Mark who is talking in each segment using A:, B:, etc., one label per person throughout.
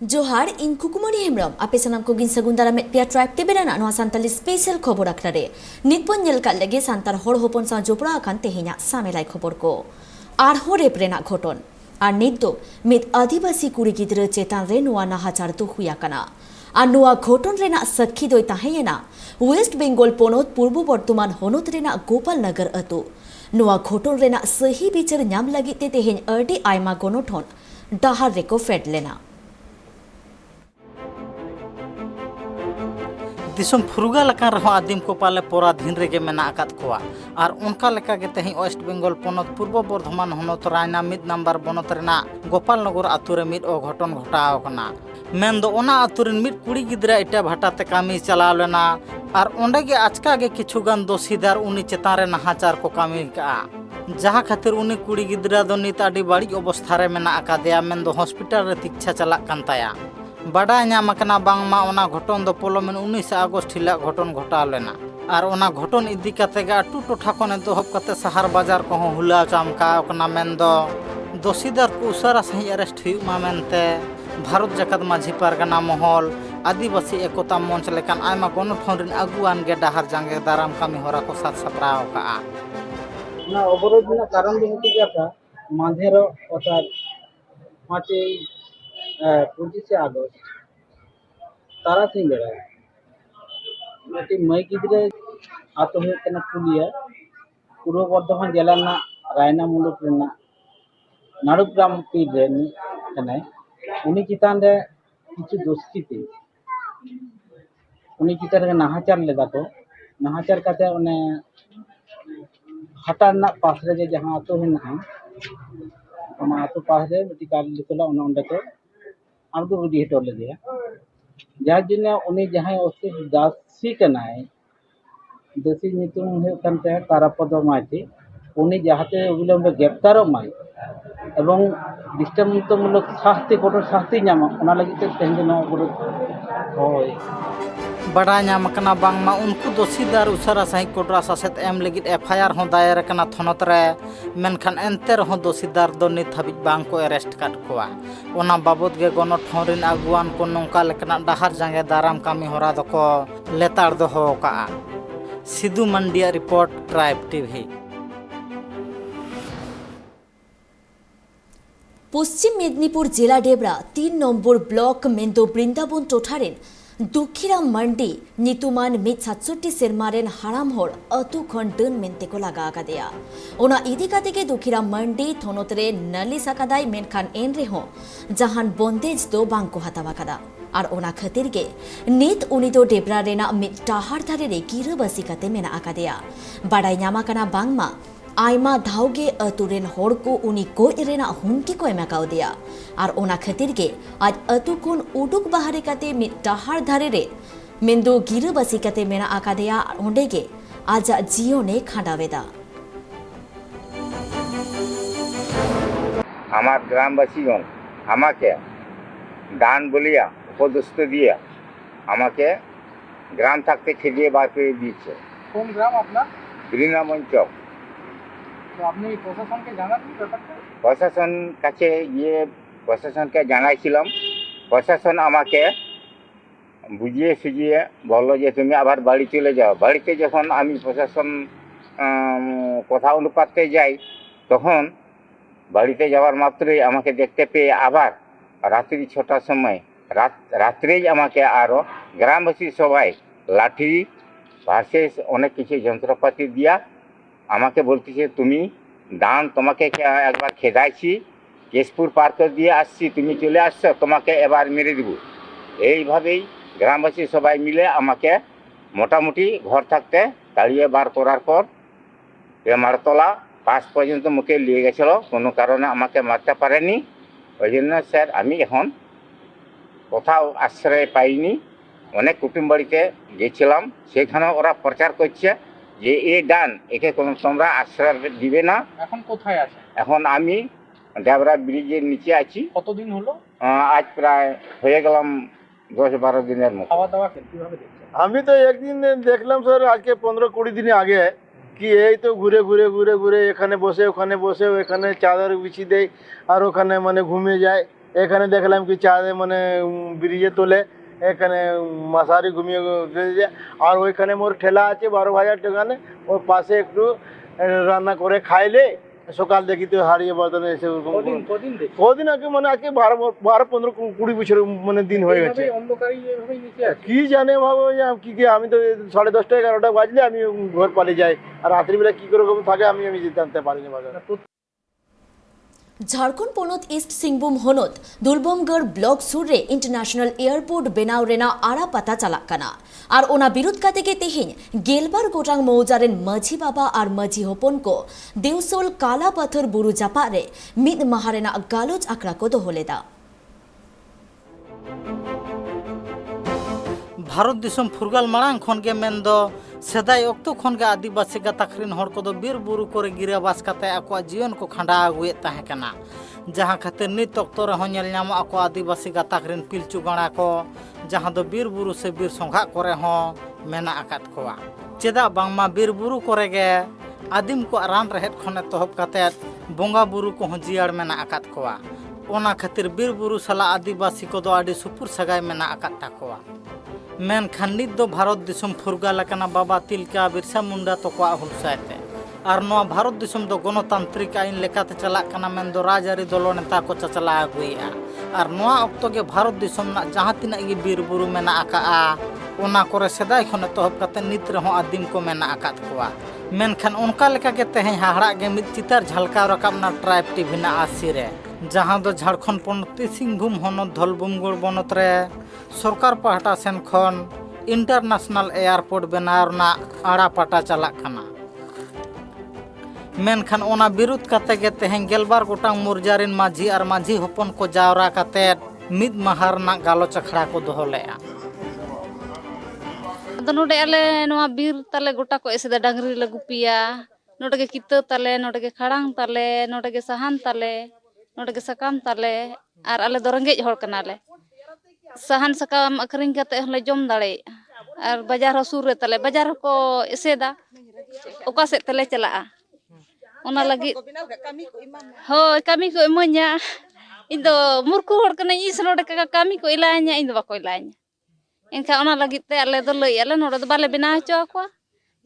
A: जोहार इन कुकुमणि हेमरम आपे सानाम को गिन सगुन दारा में पिया ट्राइब ते बेराना नोआ सांताली स्पेशल खबर आखरा रे नितपन नेल का लगे सांतार होड़ होपन सा जोपड़ा आकान तेहे냐 सामेलाई खबर को आर हो रेप रेना घटन आर नित दो मित आदिवासी कुड़ी गिद्रा चेतान रे नोआ नाहाचार तो हुया कना आर नोआ घटन रेना सखी दोय ताहेयना वेस्ट बेंगल पोनोत पूर्व बर्तमान होनोत रेना गोपाल नगर अतु नोआ घटन रेना सही बिचार ᱧᱟᱢ लगी ते तेहेñ अडी आयमा गनोठन डाहार रेको फेड लेना
B: दिसम फुरगा लका रहो आदिम को पाले पराधीन रेगे मेना आकात कोआ और उनका लेका के तेही वेस्ट बेंगल पोनोत पूर्व बर्धमान होनोत रायना मिद नंबर बनोत रेना गोपाल नगर आतु रे मिद अघटन घटाव कना मेन दो ओना आतु रेन मिद कुड़ी गिद्रा इटा भाटा ते कामी चलाव लेना और ओंडे गे आचका गे किछुगान दोषीदार उनी चेतान रे नाहाचार को कामी का जहाँ खातिर उनी कुड़ी गिद्रा दो नित आडी बाड़ी अवस्था रे मेना आकादेया मेन दो हॉस्पिटल रे चिकित्सा चला कान ताया बाडा नामकना बांगमा ओना घटन दो पोलोमेन 19 अगस्त हिला घटन घटाव लेना और ओना घटन इदी काते गा टू टोठा कोने दोहब काते शहर बाजार को हुला चमकाव कना मेन दो दोषीदार को उसारा सही अरेस्ट हुई मा मेनते भारत जगत माझी पारगाना महल आदिवासी एकता मंच लेकान आयमा गणठन रिन अगुआन गे डाहार जांगे दाराम कामी होरा को साथ सपराव का
C: ना अवरोध ना कारण जो होती जाता मांझेर अर्थात 25 আগস্ট तारा सिंह बेड़ा मिट्टी मई गिद्रे आतो हुए कना पुलिया पूर्व बर्धमान जिला ना रायना मुलुक रेना नारुग्राम पीर रे कने उनी चितान रे किछु दोषी थे उनी चितान रे नाहाचार लेदा को नाहाचार काते ओने हाटा ना पास रे जहां आतो हेना ओना आतो पास रे मिट्टी कार लिखला ओना ओंडे को आमको बुद्धि हेटोल ले दिया जहाँ जिन्हें उन्हें जहाँ उससे दासी कनाए दासी नितुम है कंटे तारापद माइती उन्हें जहाँ ते विलंब गिरफ्तार माइ एवं दृष्टांतमूलक शास्ति कठोर शास्ति ᱧᱟᱢᱟ ᱚᱱᱟ ᱞᱟᱹᱜᱤᱫ ᱛᱮ ᱛᱮᱦᱮᱧ ᱫᱚ ᱱᱚᱣᱟ ᱵᱚᱨᱚ ᱦᱳᱭ
B: बड़ा नामकना बांगमा उनको दोषीदार उसारा सही कोटरा सासेत एम लगित एफआईआर हो दायर कना थनत रे मेनखान एंते रहो दोषीदार दो नित हाबिज बांग को अरेस्ट काट कोआ ओना बाबद गे गणठन रिन अगुआन को नोंका लेकना डाहार जांगे दाराम कामी होरा दको लेतार दो हो का सिद्धू मंडिया रिपोर्ट ट्राइब टीवी
A: पश्चिम मेदिनीपुर जिला Debra 3 number block मेन्दो Brindaban टोठारेन Dukhiram मांडी नितुमान 67 सेरमारेन हाराम हर अतु खन डन मेनते को लगा आकादेया ओना इदी काते के दुखीराम मांडी थनोतरे नालिस आकादाय मेनखान एन रेहो जहान बंदेज दो बांको हातावा कादा और ओना खातिर गे नित उनी दो डेबरा रेना मिट टाहार धारे रे गिरबासी काते मेना आकादेया बाडाय ᱧᱟᱢᱟ ᱠᱟᱱᱟ बांगमा आयमा धावगे अतुरेन होड़ को उनी गोज रेना हुमकी को एमाकाव दिया और ओना खातिर गे आज अतु कोन उडुक बाहरे काते मिट डाहार धारे रे मेन्दो गिरबासी काते मेना आकादेया ओंडे गे आज जियोने खांडावेदा
D: আমার গ্রামবাসীগণ আমাকে দান বলিয়া উপদস্ত দিয়া আমাকে গ্রাম থাকতে খেদিয়ে বার করে দিয়েছে।
C: কোন গ্রাম আপনার?
D: বৃন্দাবন চক।
C: তো আপনি প্রশাসনকে জানালেন ব্যাপারটা?
D: প্রশাসন কাছে গিয়ে প্রশাসনকে জানাইছিলাম, প্রশাসন আমাকে বুঝিয়ে সুঝিয়ে বললো যে তুমি আবার বাড়ি চলে যাও। বাড়িতে যখন আমি প্রশাসন কথা অনুপাতে যাই তখন বাড়িতে যাওয়ার মাত্রই আমাকে দেখতে পেয়ে আবার রাত্রি 6টার সময় রাত্রেই আমাকে আরও গ্রামবাসী সবাই লাঠি ভার্সেস অনেক কিছু যন্ত্রপাতি দিয়া আমাকে বলতেছে তুমি দান তোমাকে একবার খেদাইছি, কেশপুর পার করে দিয়ে আসছি, তুমি চলে আসছো, তোমাকে এবার মেরে দেব। এইভাবেই গ্রামবাসী সবাই মিলে আমাকে মোটামুটি ঘর থাকতে তাড়িয়ে বার করার পর মারতলা পাশ পর্যন্ত মুখে নিয়ে গেছিল, কোনো কারণে আমাকে মারতে পারেনি। ওই জন্য স্যার আমি এখন কোথাও আশ্রয় পাইনি। অনেক কুটুম বাড়িতে গেছিলাম, সেখানে ওরা প্রচার করছে যে এই ডান একে কোনো তোমরা আশ্রয় দিবে না।
C: এখন কোথায় আছে?
D: এখন আমি ডেবরা ব্রিজের নিচে আছি।
C: কতদিন হলো?
D: আজ প্রায় হয়ে গেলাম 10-12 দিনের মতো।
C: খাওয়া দাওয়া কিভাবে দেখছেন?
E: আমি তো একদিন দেখলাম স্যার আজকে 15-20 দিন আগে কি এই তো ঘুরে ঘুরে ঘুরে ঘুরে এখানে বসে ওখানে বসে, এখানে চাদর বিছিয়ে দেয় আর ওখানে মানে ঘুমিয়ে যায়। এখানে দেখলাম কি চাঁদে মানে ব্রিজে তোলে, এখানে মশারি ঘুমিয়ে দিয়েছে। আর ওইখানে মোর ঠেলা আছে 12,000 টাকা নে, ওর পাশে একটু রান্না করে খাইলে সকাল দেখি তো হারিয়ে বদলে এসে ওরকম কদিন আগে মানে আজকে 12, 15, 20 বছর মানে দিন হয়ে গেছে। কি জানে ভাবো কি কি, আমি তো 10:30, 11টা বাজলে আমি ঘর পালিয়ে যাই, আর রাত্রিবেলা কি করে থাকে আমি জানতে পারি না বাজার।
A: ঝাড়খণ্ড পনत ईस्ट सिंहभूम होनत दुलबमगढ़ ब्लॉक सुर रे इंटरनेशनल एयरपोर्ट बेनाव रेना आड़ा पता चलाक कना और ओना विरोध काते के तेहिन गेलबार गोटांग मौजारेन माझी बाबा और माझी होपन को देवसोल काला पत्थर बुरु जापा रे मिद महारेना गालोच आकड़ा को दोहलेदा।
B: भारत दिसम फुरगाल मांग खन के मेन सेदाय अक्तो खन के आदिवासी गाताखरिन हर को बीर बुरु करे गिराबास काते आको जीवन को खंडा आगुए ताहे कना, जहाँ खातिर नित अक्तो रे हन नामो आको आदिवासी गाताखरिन पिलचु गाणा को जहाँ दो बीर बुरु से बीर संघा करे हो मेना आकात कोआ। चेदा बांगमा बीर बुरु करे गे आदिम को रान रहेत खने तोहब काते बोंगा बुरु को जियाड़ मेना आकात कोआ। ओना खातिर बीर बुरु सला आदिवासी को दो आडी सुपुर सगाई मेना आकात ताकोआ। मेन खंडित दो भारत दिसम फुरगाल लकना बाबा तिलका बिरसा मुंडा तोकवा हुलसायते और नवा भारत दिसम दो गणतांत्रिक आईन लेकाते चलाक कना मेन दो राजआरी दल नेता को चचला आगुइया और नवा अक्तो गे भारत दिसम ना जहाँ तिना गे बीर बुरु मेना आकाआ ओना करे सेदाय खने तोहब काते नित रहो आदिम को मेना आकात कोआ। मेनखान उनका लेका के तेहें हाहड़ा गे मिद चितार झलकाव रकाबना ट्राइब टीवी ना आसिरे, जहाँ दो झारखंड पनत सिंहभूम होनत धलबुमगढ़ बनत रे सरकार पाहटा सेन खन इंटरनेशनल एयरपोर्ट बनाव ना आड़ा पाटा चलाक कना। मेनखान ओना विरोध काते गे तेहें गेलबार गोटांग मुरजारिन माझी और माझी होपन को जावरा काते मिद महार ना गालोच अखड़ा को दोहलेआ।
F: नोडे आले नोआ बीर ताले गोटा को एसे डांगरी ले गुपिया, नोडे के कितो ताले, नोडे के खड़ांग ताले, नोडे के सहान ताले, नोडे के सकाम ताले और आले दो रेंगेज हर कनाले। सहान सकाम अखरिंग काते हले जम दाड़े और बाजार हो सुर रे ताले, बाजार को एसेदा ओका से तले चलाआ ओना लगी हो कमी को इमान्या इन दो मुरकु हर कना इस नोडे का कमी को इलान्या इन दो बाको इलान्या इनका ओना लगी ते आले दो लई आले नोडे दो बाले बिना हचो को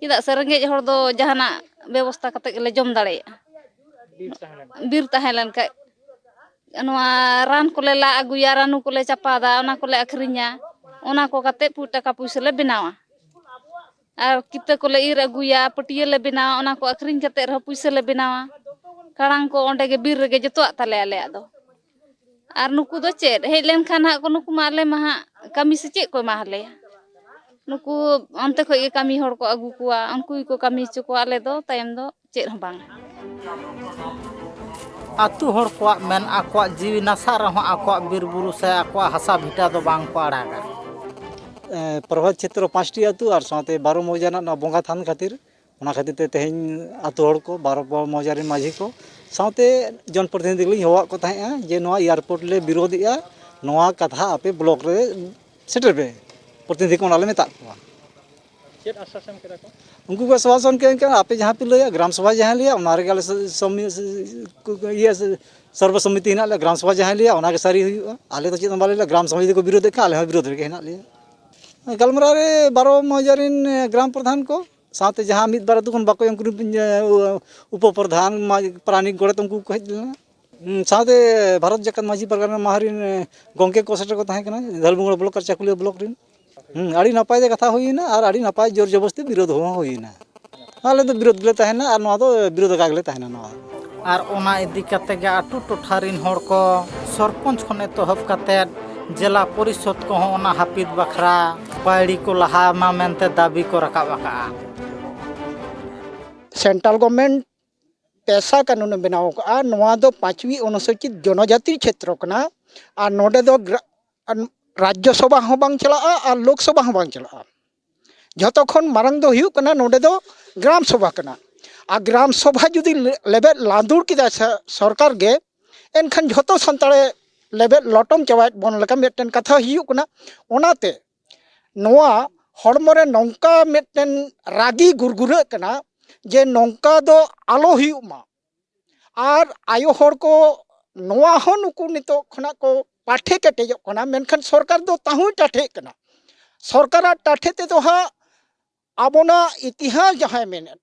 F: चेदा से रेंगेज हर दो जहाना व्यवस्था काते ले जम दाड़े बीर ताहेलन का नोआ रान को ले ला अगुया रानू को ले चपादा ओना को ले अखरिnya ओना को काते टाका पुइसा ले बनावा और किते को ले इर अगुया पटिया ले बनावा ओना को अखरिñ काते रह पुइसा ले बनावा खड़ांग को ओंडे गे बीर गे जतोआ ताले आले आदो और नुकु दो चेद हेज लेन खान हा को नुकु माले महा कमी से चेद को माहले नुकु अंते खो गे कमी हर को अगु कुआ उनको को कमी चो को आले दो तायम दो चेद हो बांग
B: आतु हर को मेन आको जीवी नशा रहो आको बीर बुरु से आको हसा भिटा दो बांग को आड़ागा।
G: प्रभात क्षेत्र 5टी आतु और साथे 12 मौजाना ना बोंगा थान खातिर ओना खातिर ते तेहें आतु हर को 12 मौजारिन माझी को साथे जनप्रतिनिधि लिं होवा को ताहें जे नोआ एयरपोर्ट ले विरोधिया नोआ कथा आपे ब्लॉक रे सेटर पे प्रतिनिधि को नाले मेता को चेत आश्वासन केरा को उनको को आश्वासन के आपे जहाँ पे लिया ग्राम सभा जहाँ लिया उनारे गाले ये सर्वसम्मति हिना ले ग्राम सभा जहाँ लिया उनाके सारी हुआ आले तो चेत बाले ग्राम समिति को विरोध का आले विरोध रे हिना लिया गलमरा रे 12 मौजारिन ग्राम प्रधान को साथे जहाँ मिद बार दुखन बाको उप प्रधान प्राणिक गड़े तुमको कह साथे भारत जगत माझी परगना महारिन गंके को सेटर को ताहे कना धलबुंगड़ ब्लॉक चाकुलिया ब्लॉक रिन आड़ी नपाय दे कथा हुईना और आड़ी नपाय जोर जबरदस्ती विरोध हुईना आले तो विरोध ले ताहेना और नोआ तो विरोध कागले ताहेना नोआ
B: और ओना इदी काते गे आटू टोठारिन हर को सरपंच खने तोहब काते जिला परिषद को ओना हापिद बखरा पायड़ी को लहा मा मेनते दाबी को रकाब आका।
H: सेंट्रल गवर्नमेंट पैसा कानून बनाव का नोआ दो 5वीं अनुसूचित जनजाति क्षेत्र कना और नोडे दो राज्यसभा हो बांग चला और लोकसभा हो बांग चला जतो खन मारंग दो हुयु कना नोडे दो ग्राम सभा कना आ ग्राम सभा जुदी लेबेल लांदुर किदा सरकार गे एनखान जतो संताड़े लेबेल लटम चावाय बन लका मेटन कथा हुयु कना ओनाते नोआ हड़मरे नौका मेटन रागी गुरगुरे कना जे नौका दो आलो हुयु मा और आयो हर को नोआ हो नुकु नितो खना को पाठे केटेजो कना मेनखान सरकार दो ताहु टाठे कना सरकार टाठे ते तो हा आबोना इतिहास जहां मेने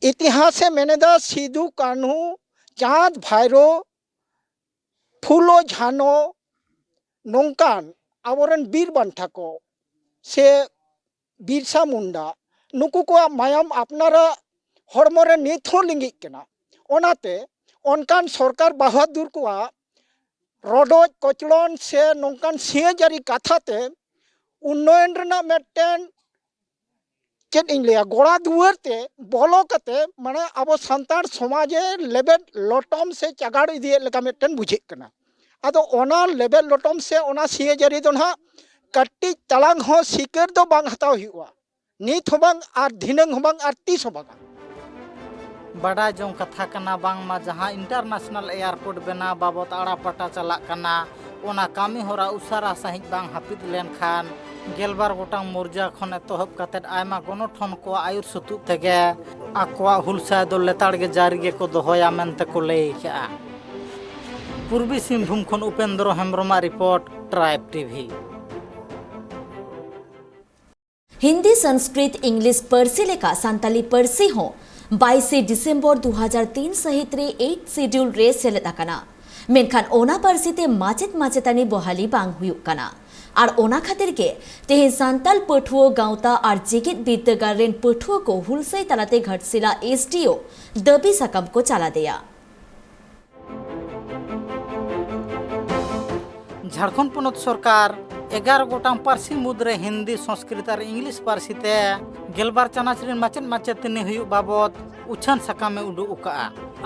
H: इतिहास से मेने दा सिदु कान्हू चाँद भाईरो फुलो झानो नोंकान आबोरन बीर बांठा को से बिरसा मुंडा नुकु को मायाम अपनारा हड़मोरे नित हो लिंगिक कना ओनाते ओनकान सरकार बहादुर को रडोज कचलन से नोंकान सिया जारी कथाते उन्नयन रना मेटेन चेत इन लिया गोड़ा दुआर ते बोलो कते माने अब संतार समाजे लेबेल लोटम से चगाड़ इदिए लगा मेटेन बुझे कना आदो ओना लेबेल लोटम से ओना सिया जारी दो ना कट्टी तलांग हो सिकर दो बांग हताव हुआ नित हो बांग आर धिनंग हो बांग आर तीस हो बांग
B: बड़ा जों कथा कना बांग मा जहां इंटरनेशनल एयरपोर्ट बना बाबत आड़ा पटा चला कना ओना कामी होरा उसारा सहित बांग हापिद लेन खान गेलबार गोटांग मोर्जा खन एतहब कातेद आयमा गणठन को आयुर सुतुग तेगे आकवा हुलसा दो लेताड़ गे जारी गे को दोहया मेनते को लई केआ पूर्वी सिंहभूम खन उपेंद्र हेम्ब्रमा report Tribe TV.
A: Hindi Sanskrit English पारसी लेका सान्ताली पारसी हो 22 डिसेम्बर 2003 सहित रे 8 शेड्यूल रे सेलेद आकाना मेनखान ओना पारसी ते माचेत माचेतानी बहाली बांग हुयुग काना और ओना खातिर के तेहे सान्ताल पठुओ गांवता और जेगेत बिद्दागार रेन पठुओ को हुलसाई तालाते घाटशिला एसडीओ दबी साकाम को चाला दिया।
B: झारखंड पनत सरकार 11 गोटांग पारसी मुद्रे हिंदी संस्कृत और इंग्लिश पारसी ते गेलबार चानाच रेन माचेत माचेतनी हुयुग बाबत उछान साकामे उडुग उका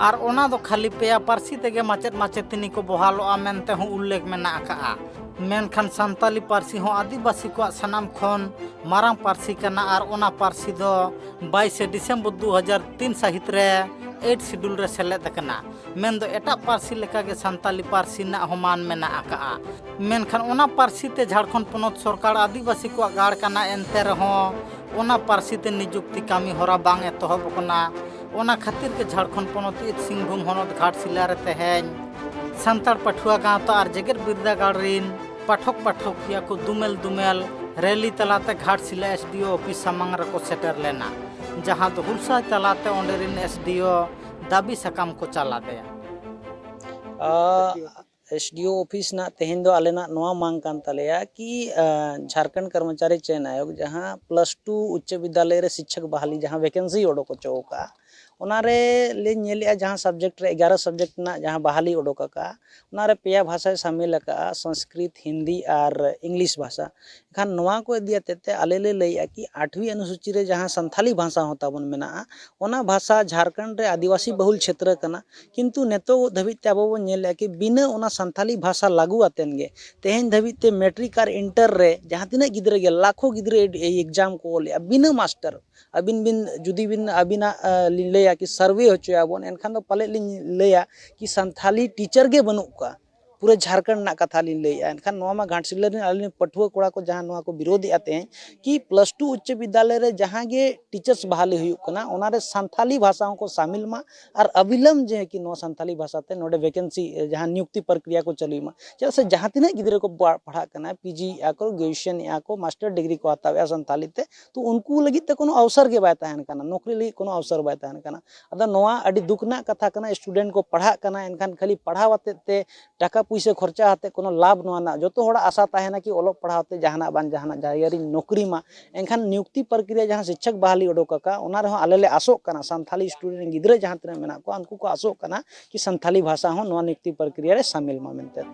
B: और ओना दो खाली पेया पारसी तेगे माचेत माचेतनी को बहालोआ मेनते हूँ उल्लेख मेना आका मेनखान सान्ताली पारसी हो आदिवासी को सनाम खन मारांग पारसी कना और ओना पारसी दो 22 डिसेम्बर 2003 सहित रे 8 शेड्यूल रे सेलेद कना मेन दो एटा पारसी लेका गे सान्ताली पारसी ना होमान मेना आका मेनखान ओना पारसी ते झारखंड पनत सरकार आदिवासी को गाड़ कना एनते रहो ओना पारसी ते नियुक्ति कामी होरा बांग एतहब कना ओना खातिर के झारखंड पनत सिंहभूम हनत घाटशिला रे तेहेन सान्ताड़ पठुआ गांवता और जेगेर बिरदागाड़ रेन पाठक पाठकिया को दुमेल दुमेल रैली तलाते घाटशिला एसडीओ ऑफिस सामांग रको सेटर लेना जहां दो हुलसा तलाते ओंडेरिन एसडीओ दाबी साकाम को चला दे
I: एसडीओ ऑफिस ना तेहेन दो आलेना नोआ मांग कान तलेया कि झारखंड कर्मचारी चयन आयोग जहां +2 उच्च विद्यालय रे शिक्षक बहाली जहां वैकेंसी ओडो को चौका ओनारे ले नेलिया जहां सब्जेक्ट रे 11 सब्जेक्ट ना जहां बहाली ओडोका का ओनारे पेया भाषा शामिल का संस्कृत हिंदी और इंग्लिश भाषा खान नोआ को दिया तेते आले ले लैया कि 8वीं अनुसूची रे जहां संथाली भाषा होता बन मेना ओना भाषा झारखंड रे आदिवासी बहुल क्षेत्र कना किंतु नेतो धबी ते अब नेलिया कि बिना ओना संथाली भाषा लागू आतेन गे तेहेन धबी ते मैट्रिक और इंटर रे जहां तिना गिद्रे गे लाखों गिद्रे एग्जाम को ले बिना मास्टर अबिन बिन जुदी बिन अबिना लैया कि सर्वे होचोयाबन एनखान दो पाले लैया कि संथाली टीचर गे बनुक का पूरे झारखंड ना कथा लिन लैया एनखान नोआ मा घाटशिला रे आले पठुआ कोड़ा को जहां नोआ को विरोधी आते हैं कि +2 उच्च विद्यालय रे जहां गे टीचर्स बहाली हुयुक कना ओना रे संथाली भाषाओं को शामिल मा और अविलंब जे कि नो संथाली भाषा ते नोडे वैकेंसी जहां नियुक्ति प्रक्रिया को चली मा चल से जहां तिना गिद्रे को पढ़ा कना पीजी या को ग्रेजुएशन या को मास्टर डिग्री को हतावे संथाली ते तो उनको लगी ते कोनो अवसर के बाय ताहन कना नौकरी लगी कोनो अवसर बाय ताहन कना अदा नोआ अडी दुखना कथा कना स्टूडेंट को पढ़ा कना एनखान खाली पढ़ावते ते टाका पैसा खर्चा हाते कोनो लाभ नोना जो हड़ा आशा ताहेना कि ओलोग पढ़ावते जहाना बान जहाना जायरी नौकरी मा एनखान नियुक्ति प्रक्रिया जहां शिक्षक बहाली ओडोका का ओना रे आले ले आसोक कना संथाली स्टूडेंट गिद्रे जहां तने मेना को उनको को आसोक कना कि संथाली भाषा हो नोआ नियुक्ति प्रक्रिया रे शामिल मा मेनते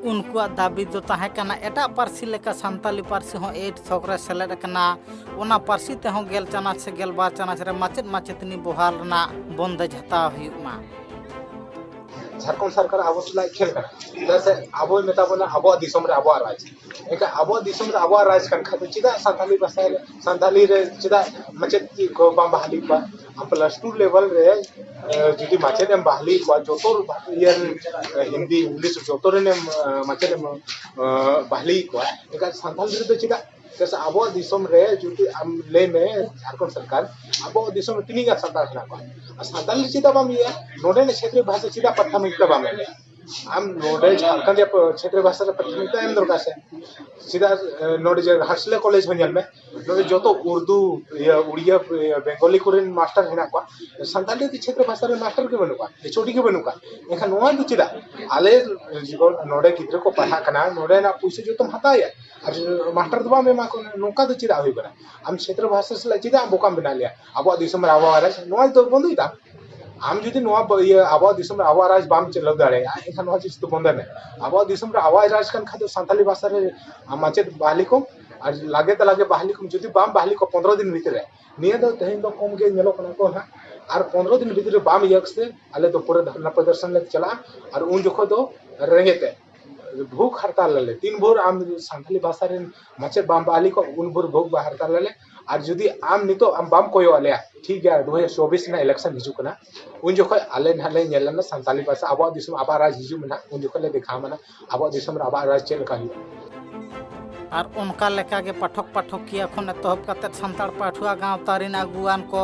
B: उनको दाबी दो ताहे कना एटा पारसी लेका सान्ताली पारसी हो 8 थोकरे सेलेद कना ओना पारसी ते हो गेल चानाच से गेल बार चानाच रे माचेत माचेतनी बहाल ना बंदेज हता हुयुक मा
J: झारखंड सरकार अब सलाय खेल करा चेदा से अब मेताबना अब दिसम रे अब राज एका अब दिसम रे अब राज कन खातिर चेदा सान्ताली भाषा सान्ताली रे चेदा माचेत को बहाली बा +2 लेवल रे जुदी माचेत एम बहाली को जोतोर हिंदी इंग्लिश जोतोर ने माचेत बहाली को एका सान्ताली रे चेदा जैसे अब दिसम रे जुटी आम ले में झारखंड सरकार अब दिसम में तीन सानताल हेना को सानताल चिदा बाम ये नोडे ने क्षेत्रीय भाषा चिदा प्राथमिकता बाम ले आम नोडे झारखंड क्षेत्रीय भाषा रे प्राथमिकता एम दरकार से चिदा नोडे जे हार्सले कॉलेज होनियल में नोडे जतो उर्दू या उड़िया बेंगली कोरियन मास्टर हेना को सानताली क्षेत्रीय भाषा रे मास्टर के बनुका एचओडी के बनुका एखा नोआ दु चिदा आले जीवन नोडे गिद्र को पढ़ा कना नोडे ना पैसा जो तुम हताया और मास्टर दबा में मा को नोका दु चिदा होई करा आम क्षेत्र भाषा से चिदा बोकाम बना लिया अब दिसम रे आवाज नोआ तो बंद होइदा आम जुदी नोआ ये अब दिसम रे आवाज बाम चलाव दाड़े एखा नोआ चीज तो बंद ने अब दिसम रे आवाज राज कन खादो सानताली भाषा रे माचेत बहाली को और लागे त लागे बहाली को जुदी बाम बहाली को 15 दिन भीतर निया दो तेहन दो कम के नेलो कना को ना और 15 दिन भीतर बाम यक से आले तो पूरे धरना प्रदर्शन ले चला और उन जोखो दो रेंगेते भूख हड़ताल ले 3 भोर आम सानताली भाषा रे माचे बाम बहाली को उन भोर भूख हड़ताल ले और जुदी आम नितो आम बाम कोयो आले ठीक है 2024 ना इलेक्शन हिजु कना उन जोखो आले नाले नेलना सानताली भाषा अब दिसम आबा राज हिजु मना उन जोखो ले देखा मना अब दिसम आबा राज चेल का
B: और उनका लेका के पाठक पाठकिया खन एतहब कते सानताड़ पाठुआ गाँवता रिन आगुआन को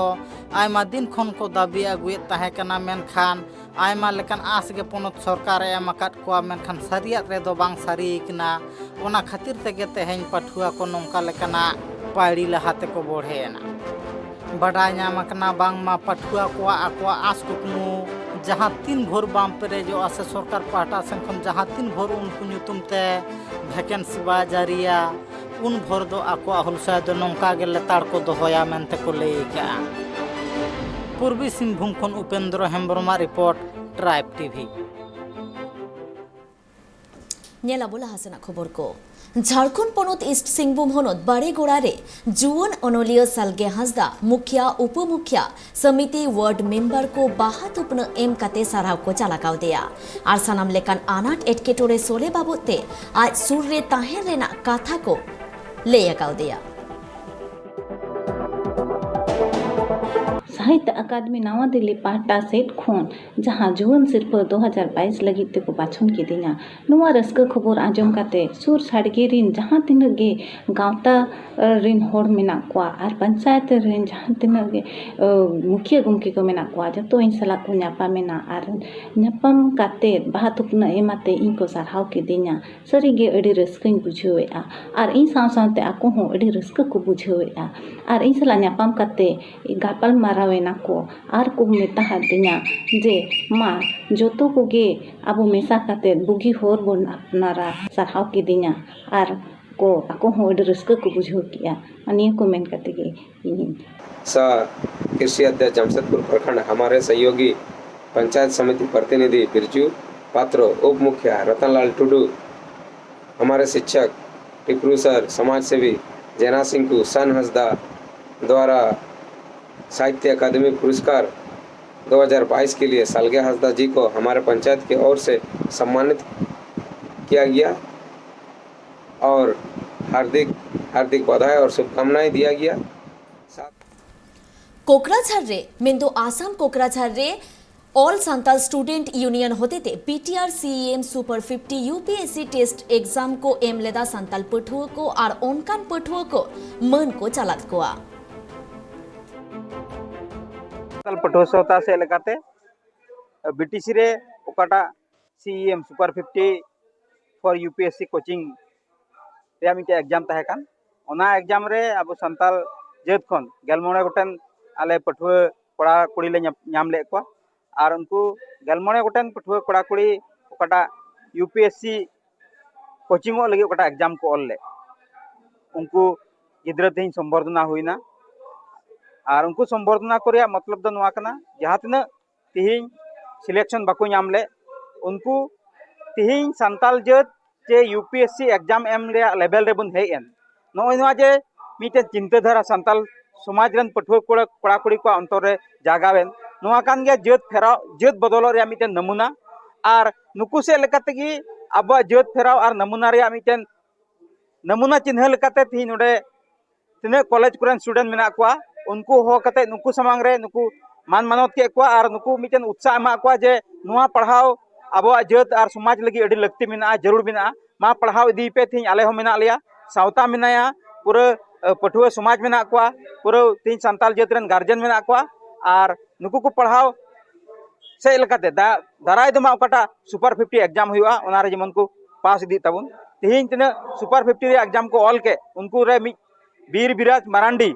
B: आयमा दिन खन को दाबी आगुए ताहे कना मेनखान आयमा लेकान आस गे पोनत सरकार एम आकाद कोआ मेनखान सारियात रे दो बांग सारी कना ओना खातिर तेगे तेहेन पाठुआ को नोंका लेकाना पाड़ी लहाते को बढ़ेना बड़ा नाम कना बांग मा पाठुआ कोआ आकोआ आस कुकमु जहाँ 3 भोर बाम पेरेजोआ से सरकार पाहटा सेन खन जहाँ 3 भोर उनको ᱧᱩᱛᱩᱢ ᱛᱮ वैकेंसी बा जारिया उन भोर दो आकोआ हुलसा दो नोंका गे लेताड़ को दोहया मेनते को लई का पूर्वी सिंहभूम खन उपेंद्र हेम्ब्रमा रिपोर्ट ट्राइब टीवी
A: नेला बोला हासना खबर को झारखंड पनत ईस्ट सिंहभूम हनत बारेगोड़ा रे जुवन अनलिय सालगे हांसदा मुखिया उपमुखिया समिति वार्ड मेंबर को बाहा थुपन एम काते साराव को चालाकाव दिया और सानाम लेकान आनाट एटकेटोरे सोले बाबते आज सुर रे ताहेन रेना काथा को लेयाकाव दिया
K: साहित्य अकादमी नवा दिल्ली पाहटा सेट खोन जहां जुवन सिर्फ 2022 लगी ते को बाछन के दिना नुवा रस्क खबर आजम काते सुर साड़गे रिन जहां तिन गे गावता रिन होड़ मेना कोआ और पंचायत रिन जहां तिन गे मुखिया गुमकी को मेना कोआ जतो इन सला को न्यापा मेना और न्यापम काते बाहातुपना एमाते इन को सरहाव के दिना सरीगे अडी रस्कइन बुझेआ और इन सावसावते आको हो अडी रस्क को बुझेआ और इन सला न्यापम काते गापल मारा को आर को मेता दिना जे मा जोतो को गे अब मेसा काते बुगी होर बोन अपनारा सरहाव के दिना आर को आको हो अडी रस्क को बुझो किया अनिय को मेन काते गे
L: सा कृषि अध्यक्ष जमशेदपुर प्रखंड हमारे सहयोगी पंचायत समिति प्रतिनिधि बिरजू पात्र उप मुखिया रतनलाल टुडू हमारे शिक्षक टिपरू सर समाज सेवी जैना सिंह को सन हंसदा द्वारा साहित्य अकादमी पुरस्कार 2022 के लिए सालगे हंसदा जी को हमारे पंचायत की ओर से सम्मानित किया गया और हार्दिक हार्दिक बधाई और शुभकामनाएं दिया गया।
A: कोकराझार रे मेंदो आसाम कोकराझार रे ऑल सांताल स्टूडेंट यूनियन होते थे PTR CM super 50 UPSC test exam को एम लेदा सांताल पठुआ को और ओनकान पठुआ को मन को चलात कोआ
M: पठुआ सौता से लेकाते बीटीसी रे ओकाटा CM super 50 for UPSC coaching रे मिटे एग्जाम ताहे कान ओना एग्जाम रे अब सांताल जेत खन 11 गोटेन आले पठुआ कोड़ा कुड़ी ले नाम ले को और उनको 11 गोटेन पठुआ कोड़ा कुड़ी ओकाटा यूपीएससी कोचिंग लगे ओकाटा एग्जाम को ऑल ले उनको गिद्रा तेन संबर्धना हुईना और उनको संबर्धना को मतलब दो नवा कना जहाँ तीन तिहिन सिलेक्शन बाको नाम ले उनको तिहिन सांताल जत जे यूपीएससी एग्जाम एम रे लेवल रे बन हेन नय नवा जे मिटे चिंताधारा सांताल समाज रन पठुआ कोड़ा कुड़ी को अंतर रे जागावेन नवा कान गे जत फेराव जत बदल रे मिटे नमूना और नुकु से लेकाते कि अब जत फेराव और नमूना रे मिटे नमूना चिन्ह लेकाते तिहिन नोडे तिने कॉलेज कुरेन स्टूडेंट मेना को उनको हो कते नुकु समांग रे नुकु मान मानत के को और नुकु मिटेन उत्साह एमा को जे नुआ पढ़ाव अब जत और समाज लगी अडी लगती मेना जरूर मेना मा पढ़ाव इदी पे थी आले हो मेना लिया सावता मेनाया पूरा पठुआ समाज में को पूरा तीन सान्ताल जात रन गार्जियन में को और नुकु को पढ़ाओ से लेकाते दाराय दमा ओकाटा सुपर 50 एग्जाम हुआ ओनारे जेमन को पास दी तबन तीन तना सुपर 50 रे एग्जाम को ऑल के उनको रे बीर बिराज मारांडी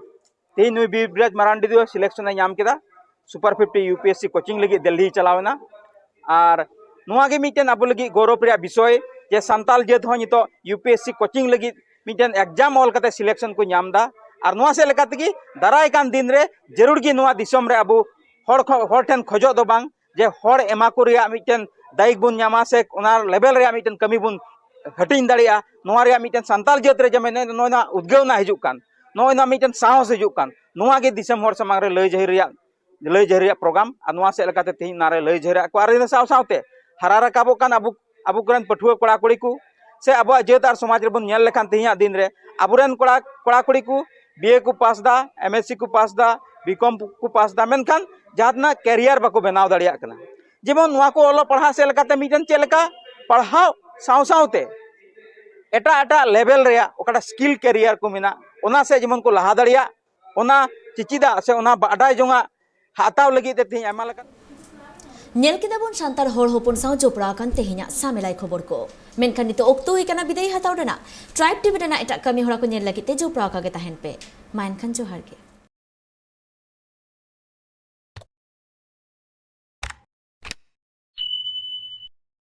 M: तीन नुई बीर बिराज मारांडी दो सिलेक्शन नाम केदा सुपर 50 यूपीएससी कोचिंग लगी दिल्ली चलावना और नुआ गे मिटन अब लगी गौरव रे विषय जे सान्ताल जात हो नितो यूपीएससी कोचिंग लगी मिटन एग्जाम ऑल कते सिलेक्शन को नामदा और नुआ से लेकाते की दाराय कान दिन रे जरूर गी नुआ दिसम रे अब हर ठन खोजो दो बांग जे हर एमा को रिया मिटन दायिक बुन नामा से ओना लेवल रे मिटन कमी बुन हटिन दाड़िया नुआ रे मिटन सान्ताल जात रे जमे नोना उद्गवना हिजुक कान नोना मिटन साहस हिजुक कान नुआ गे दिसम हर समाग रे लय जहरिया प्रोग्राम और नुआ से लेकाते तेही नारे लय जहरिया को आर साव सावते हरा राकाबो कान अब कुरन पठुआ कोड़ा कुड़ी को से अब जात और समाज रे बन नेल लेखान तेही दिन रे अबुरन कोड़ा कुड़ी को बीए को पास दा एमएससी को पास दा बीकॉम को पास दा मेनखान जहाना कैरियर बाको बनाव दाड़िया कना जेमन नुआ को ओलो पढ़ा से लेकाते मिटन चेलका पढ़ाओ साव सावते एटा लेवल रे ओकाटा स्किल कैरियर को मिना ओना से जेमन को लहा दाड़िया ओना चिचिदा से ओना बाडाय जोंगा हाताव लगी ते तेही आमा लका
A: नेल केदाबन सान्ताल हर होपन साव जोपड़ा कान तेहिना सामेलाय खबर को मेनखान नितो ओक्तो हुइकाना बिदाय हाताव देना ट्राइब टीवी देना एटा कमी हरा को नेल लगी ते जोपड़ा का गे ताहेन पे माइनखान जोहार के।